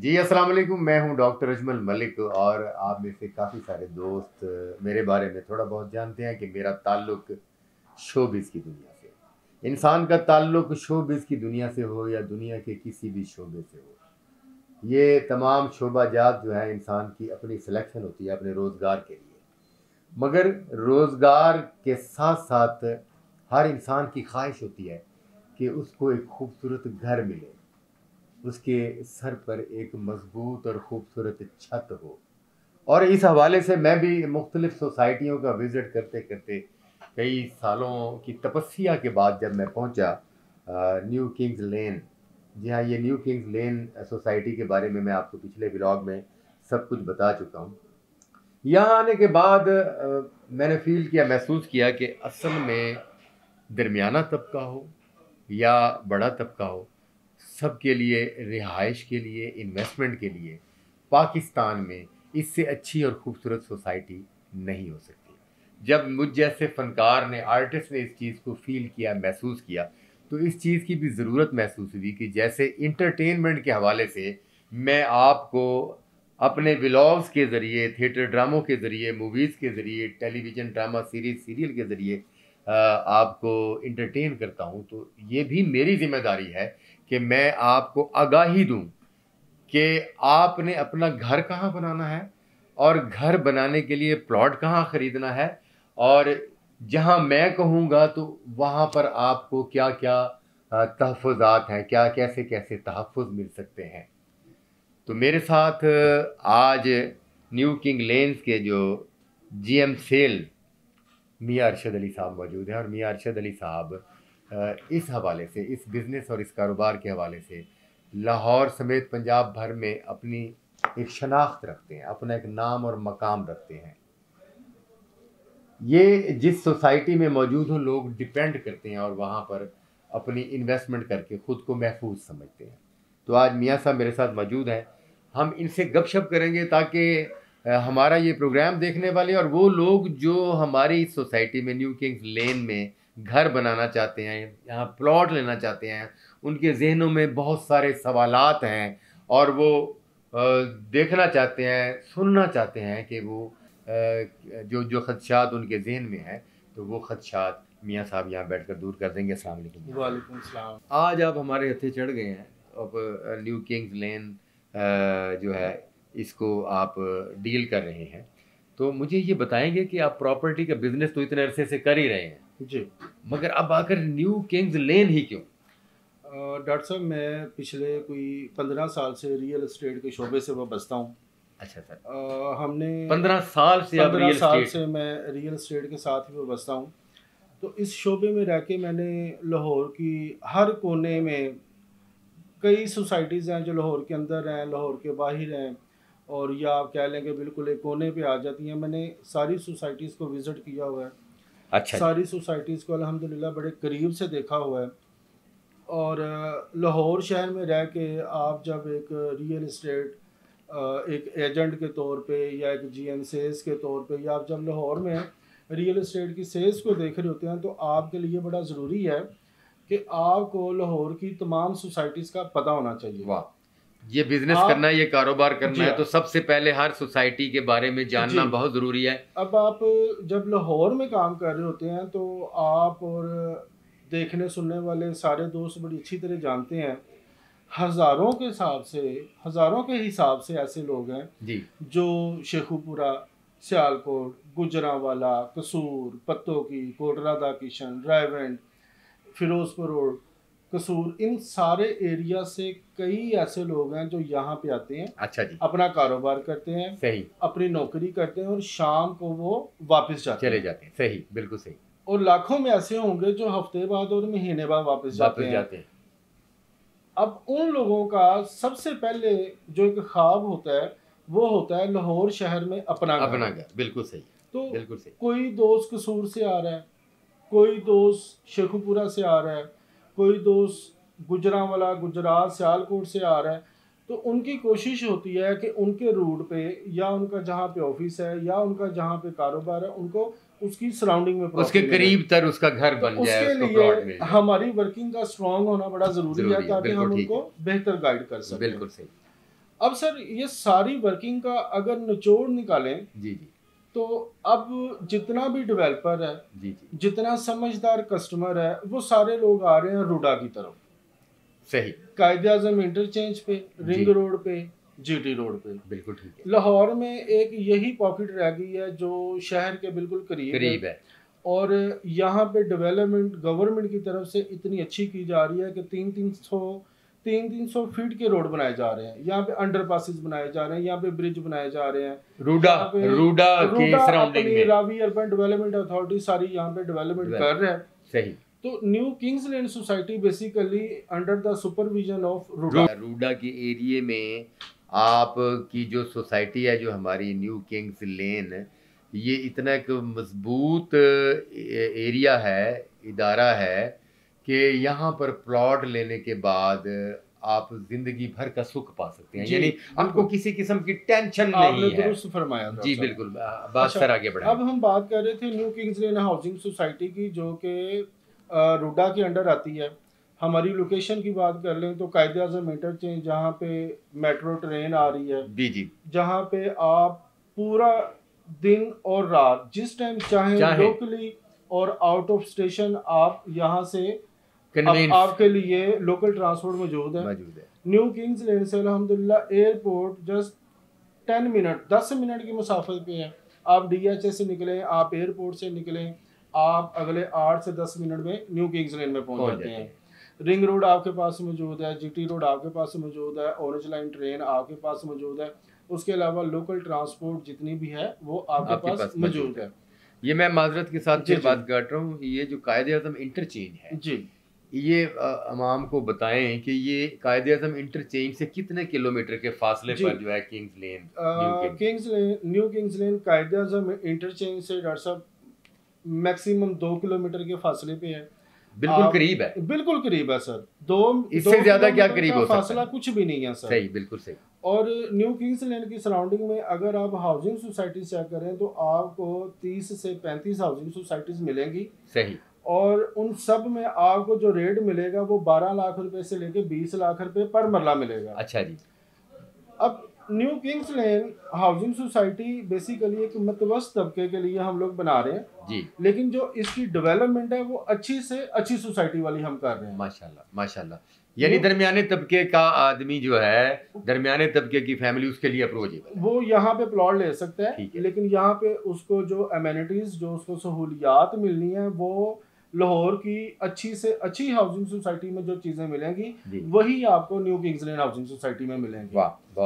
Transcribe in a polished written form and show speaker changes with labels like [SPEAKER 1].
[SPEAKER 1] जी अस्सलाम वालेकुम। मैं हूं डॉक्टर अजमल मलिक और आप में से काफ़ी सारे दोस्त मेरे बारे में थोड़ा बहुत जानते हैं कि मेरा ताल्लुक शोबिज़ की दुनिया से। इंसान का ताल्लुक शोबिज़ की दुनिया से हो या दुनिया के किसी भी शोबे से हो, ये तमाम शोबाजात जो है इंसान की अपनी सिलेक्शन होती है अपने रोज़गार के लिए। मगर रोज़गार के साथ साथ हर इंसान की ख्वाहिश होती है कि उसको एक खूबसूरत घर मिले, उसके सर पर एक मजबूत और खूबसूरत छत हो। और इस हवाले से मैं भी मुख्तलिफ सोसाइटियों का विज़िट करते करते कई सालों की तपस्या के बाद जब मैं पहुंचा न्यू किंग्स लेन। जी हाँ, ये न्यू किंग्स लेन सोसाइटी के बारे में मैं आपको पिछले ब्लॉग में सब कुछ बता चुका हूँ। यहाँ आने के बाद मैंने फील किया, महसूस किया कि असल में दरमियाना तबका हो या बड़ा तबका हो, सबके लिए रिहाइश के लिए, इन्वेस्टमेंट के लिए पाकिस्तान में इससे अच्छी और ख़ूबसूरत सोसाइटी नहीं हो सकती। जब मुझ जैसे फ़नकार ने, आर्टिस्ट ने इस चीज़ को फ़ील किया, महसूस किया, तो इस चीज़ की भी ज़रूरत महसूस हुई कि जैसे इंटरटेनमेंट के हवाले से मैं आपको अपने व्लॉग्स के ज़रिए, थिएटर ड्रामों के ज़रिए, मूवीज़ के ज़रिए, टेलीविज़न ड्रामा सीरीज़, सीरियल के ज़रिए आपको इंटरटेन करता हूँ, तो ये भी मेरी ज़िम्मेदारी है कि मैं आपको आगाही दूँ कि आपने अपना घर कहाँ बनाना है और घर बनाने के लिए प्लॉट कहाँ ख़रीदना है, और जहाँ मैं कहूँगा तो वहाँ पर आपको क्या-क्या तहफ़्फ़ुज़ात हैं, क्या कैसे-कैसे तहफ़्फ़ुज़ मिल सकते हैं। तो मेरे साथ आज न्यू किंग लेन्स के जो जीएम सेल मियां अरशद अली साहब मौजूद हैं, और मियां अरशद अली साहब इस हवाले से, इस बिज़नेस और इस कारोबार के हवाले से लाहौर समेत पंजाब भर में अपनी एक शनाख्त रखते हैं, अपना एक नाम और मकाम रखते हैं। ये जिस सोसाइटी में मौजूद हो, लोग डिपेंड करते हैं और वहाँ पर अपनी इन्वेस्टमेंट करके ख़ुद को महफूज समझते हैं। तो आज मियां साहब मेरे साथ मौजूद हैं, हम इनसे गपशप करेंगे ताकि हमारा ये प्रोग्राम देखने वाले और वो लोग जो हमारी इस सोसाइटी में न्यू किंग्स लेन में घर बनाना चाहते हैं, यहाँ प्लॉट लेना चाहते हैं, उनके जहनों में बहुत सारे सवालात हैं और वो देखना चाहते हैं, सुनना चाहते हैं कि वो जो जो खदशात उनके जहन में हैं, तो वो खदशात मियाँ साहब यहाँ बैठ कर दूर कर देंगे। अस्सलाम वालेकुम।
[SPEAKER 2] वालेकुम सलाम।
[SPEAKER 1] आज आप हमारे हथे चढ़ गए हैं। अब न्यू किंग्स लेन जो है इसको आप डील कर रहे हैं, तो मुझे ये बताएंगे कि आप प्रॉपर्टी का बिजनेस तो इतने अरसे से कर ही रहे हैं
[SPEAKER 2] जी
[SPEAKER 1] मगर अब आकर न्यू किंग्स लेन ही क्यों?
[SPEAKER 2] डॉक्टर साहब, मैं पिछले कोई 15 साल से रियल एस्टेट के शोबे से वाबस्ता हूँ।
[SPEAKER 1] अच्छा सर,
[SPEAKER 2] हमने
[SPEAKER 1] 15 साल से आप
[SPEAKER 2] 15
[SPEAKER 1] रियल
[SPEAKER 2] साल
[SPEAKER 1] एस्टेट?
[SPEAKER 2] से मैं रियल एस्टेट के साथ ही वाबस्ता हूँ। तो इस शोबे में रह के मैंने लाहौर की हर कोने में कई सोसाइटीज़ हैं जो लाहौर के अंदर हैं, लाहौर के बाहर हैं, और या आप कह लें कि बिल्कुल एक कोने पे आ जाती हैं। मैंने सारी सोसाइटीज़ को विज़िट किया हुआ है,
[SPEAKER 1] अच्छा जी।
[SPEAKER 2] सारी सोसाइटीज़ को अल्हम्दुलिल्लाह बड़े करीब से देखा हुआ है। और लाहौर शहर में रह के आप जब एक रियल इस्टेट एक एजेंट के तौर पे या एक जीएम सेल्स के तौर पे, या आप जब लाहौर में रियल इस्टेट की सेल्स को देख रहे होते हैं, तो आपके लिए बड़ा ज़रूरी है कि आपको लाहौर की तमाम सोसाइटीज़ का पता होना चाहिए।
[SPEAKER 1] वाह, ये बिजनेस
[SPEAKER 2] आप
[SPEAKER 1] करना है, ये कारोबार करना
[SPEAKER 2] जी
[SPEAKER 1] है,
[SPEAKER 2] हाँ,
[SPEAKER 1] तो सबसे पहले हर सोसाइटी के बारे में जानना
[SPEAKER 2] जी।
[SPEAKER 1] बहुत ज़रूरी है।
[SPEAKER 2] अब आप जब लाहौर में काम कर रहे होते हैं तो आप और देखने सुनने वाले सारे दोस्त बड़ी अच्छी तरह जानते हैं, हज़ारों के हिसाब से ऐसे लोग हैं
[SPEAKER 1] जी
[SPEAKER 2] जो शेखुपुरा, सियालकोट, गुजरांवाला, कसूर, पत्तों की, कोटरादा किशन, रायवेंड, फिरोजपुर रोड, कसूर, इन सारे एरिया से कई ऐसे लोग हैं जो यहाँ पे आते हैं,
[SPEAKER 1] अच्छा जी,
[SPEAKER 2] अपना कारोबार करते हैं,
[SPEAKER 1] सही,
[SPEAKER 2] अपनी नौकरी करते हैं और शाम को वो वापस जाते
[SPEAKER 1] चले
[SPEAKER 2] हैं।
[SPEAKER 1] जाते हैं, सही, बिल्कुल सही,
[SPEAKER 2] और लाखों में ऐसे होंगे जो हफ्ते बाद और महीने बाद वापस जाते
[SPEAKER 1] वापस
[SPEAKER 2] हैं।
[SPEAKER 1] जाते हैं।
[SPEAKER 2] अब उन लोगों का सबसे पहले जो एक ख्वाब होता है, वो होता है लाहौर शहर में अपना घर।
[SPEAKER 1] अपना घर, बिल्कुल सही,
[SPEAKER 2] तो
[SPEAKER 1] बिल्कुल सही।
[SPEAKER 2] कोई दोस्त कसूर से आ रहा है, कोई दोस्त शेखुपुरा से आ रहा है, कोई दोस्त गुजरांवाला, गुजरात, सियालकोट से आ रहा है। तो उनकी कोशिश होती है कि उनके रूट पे या उनका जहाँ पे ऑफिस है या उनका जहाँ पे कारोबार है, उनको उसकी सराउंडिंग में
[SPEAKER 1] उसके
[SPEAKER 2] प्रॉपर्टी मिले।
[SPEAKER 1] करीब तर उसका घर
[SPEAKER 2] तो
[SPEAKER 1] बन जाए,
[SPEAKER 2] उसके
[SPEAKER 1] उसको
[SPEAKER 2] लिए
[SPEAKER 1] प्लॉट मिल जाए।
[SPEAKER 2] हमारी वर्किंग का स्ट्रॉन्ग होना बड़ा ज़रूरी है
[SPEAKER 1] ज़रूरी है,
[SPEAKER 2] ताकि हम
[SPEAKER 1] बिल्कुल ठीक
[SPEAKER 2] उनको
[SPEAKER 1] है,
[SPEAKER 2] बेहतर गाइड कर सकें।
[SPEAKER 1] बिल्कुल सही।
[SPEAKER 2] अब सर ये सारी वर्किंग का अगर निचोड़ निकालें
[SPEAKER 1] जी जी
[SPEAKER 2] तो अब जितना भी डेवलपर है,
[SPEAKER 1] जी जी,
[SPEAKER 2] जितना समझदार कस्टमर है, वो सारे लोग आ रहे हैं रूडा की तरफ।
[SPEAKER 1] सही,
[SPEAKER 2] कायदे आजम इंटरचेंज पे, रिंग
[SPEAKER 1] जी,
[SPEAKER 2] रोड पे, जीटी रोड पे।
[SPEAKER 1] बिल्कुल ठीक है,
[SPEAKER 2] लाहौर में एक यही पॉकेट रह गई है जो शहर के बिल्कुल करीब
[SPEAKER 1] करीब
[SPEAKER 2] है,
[SPEAKER 1] है,
[SPEAKER 2] और यहाँ पे डेवलपमेंट गवर्नमेंट की तरफ से इतनी अच्छी की जा रही है कि 300 फीट के रोड बनाए जा रहे हैं, यहाँ पे अंडरपासेस बनाए जा रहे हैं, यहाँ पे ब्रिज बनाए जा रहे हैं,
[SPEAKER 1] रूडा
[SPEAKER 2] यहाँ पे
[SPEAKER 1] रूडा के
[SPEAKER 2] रूडा
[SPEAKER 1] सराउंडिंग
[SPEAKER 2] अपनी
[SPEAKER 1] में,
[SPEAKER 2] रावी अर्बन डेवलपमेंट अथॉरिटी सारी यहाँ पे डेवलपमेंट कर रहे हैं।
[SPEAKER 1] सही।
[SPEAKER 2] तो New Kings Land Society basically under the supervision of RUDA.
[SPEAKER 1] RUDA के एरिया में आपकी जो सोसाइटी है, जो हमारी न्यू किंग्स लेन, ये इतना एक मजबूत एरिया है, इदारा है कि यहाँ पर प्लॉट लेने के बाद आप जिंदगी भर का सुख पा सकते हैं,
[SPEAKER 2] जी,
[SPEAKER 1] यानी आपको किसी किस्म की टेंशन नहीं है।
[SPEAKER 2] दुरुस्त फरमाया
[SPEAKER 1] जी
[SPEAKER 2] सर।
[SPEAKER 1] बिल्कुल, बात
[SPEAKER 2] अच्छा,
[SPEAKER 1] सर आगे बढ़ाएं।
[SPEAKER 2] अब हम बात कर रहे थे न्यू किंग्स लेन हाउसिंग सोसाइटी की, जो कि रूडा के अंडर आती है। हमारी लोकेशन की बात कर लें तो कायदे आजम इंटरचेंज, जहाँ पे मेट्रो ट्रेन आ रही है,
[SPEAKER 1] जी जी,
[SPEAKER 2] जहाँ पे आप पूरा दिन और रात जिस टाइम चाहें लोकली और आउट ऑफ स्टेशन आप यहाँ से आपके लिए लोकल ट्रांसपोर्ट मौजूद है। न्यू किंग्स लेन से अल्हम्दुलिल्लाह एयरपोर्ट जस्ट 10 मिनट की मुसाफत पे है। आप डीएचए से निकलें, आप एयरपोर्ट से निकलें, आप अगले 8 से 10 मिनट में न्यू किंग्स लेन में पहुंच जाते हैं। रिंग रोड आपके पास मौजूद है, जीटी रोड आपके पास मौजूद है, ऑरेंज लाइन ट्रेन आपके पास मौजूद है। उसके अलावा लोकल ट्रांसपोर्ट जितनी भी है वो आपके पास मौजूद है।
[SPEAKER 1] ये मैं माजरत के साथ फिर बात कर रहा हूँ, ये जो कायदे आजम इंटरचेंज है
[SPEAKER 2] जी,
[SPEAKER 1] ये अवाम को बताएं कि ये कायदे आजम इंटरचेंज से कितने किलोमीटर के फासले पर जो है किंग्स लेन,
[SPEAKER 2] न्यू किंग्स लेन कायदे आजम इंटरचेंज से डॉक्टर साहब मैक्सिमम 2 किलोमीटर के फासले पे है।
[SPEAKER 1] बिल्कुल करीब है,
[SPEAKER 2] बिल्कुल करीब है सर।
[SPEAKER 1] इससे ज्यादा क्या करीब हो सकता है?
[SPEAKER 2] फासला कुछ भी नहीं है सर।
[SPEAKER 1] सही, बिल्कुल सही।
[SPEAKER 2] और न्यू किंग्स लैंड की सराउंडिंग में अगर आप हाउसिंग सोसाइटी चेक करें तो आपको 30 से 35 हाउसिंग सोसाइटीज मिलेंगी।
[SPEAKER 1] सही।
[SPEAKER 2] और उन सब में आपको जो रेट मिलेगा वो 12 लाख रुपए से लेके 20 लाख रुपए पर मरला मिलेगा।
[SPEAKER 1] अच्छा जी।
[SPEAKER 2] अब न्यू किंग्स लेन हाउसिंग सोसाइटी बेसिकली एक मतवस्त तबके के लिए हम लोग बना रहे हैं
[SPEAKER 1] जी,
[SPEAKER 2] लेकिन जो इसकी डेवलपमेंट है वो अच्छी से अच्छी सोसाइटी वाली हम कर रहे हैं।
[SPEAKER 1] माशाल्लाह माशाल्लाह, यानी दरमियाने तबके का आदमी जो है, दरमियाने तबके की फैमिली, उसके लिए अप्रोचेबल है,
[SPEAKER 2] वो यहाँ पे प्लॉट ले सकता है। लेकिन यहाँ पे उसको जो एमेनिटीज, जो उसको सहूलियात मिलनी है, वो लाहौर की अच्छी से अच्छी हाउसिंग सोसाइटी में जो चीजें मिलेंगी वही आपको न्यू किंग्स लेन हाउसिंग सोसाइटी में मिलेंगी।
[SPEAKER 1] वाह, बहुत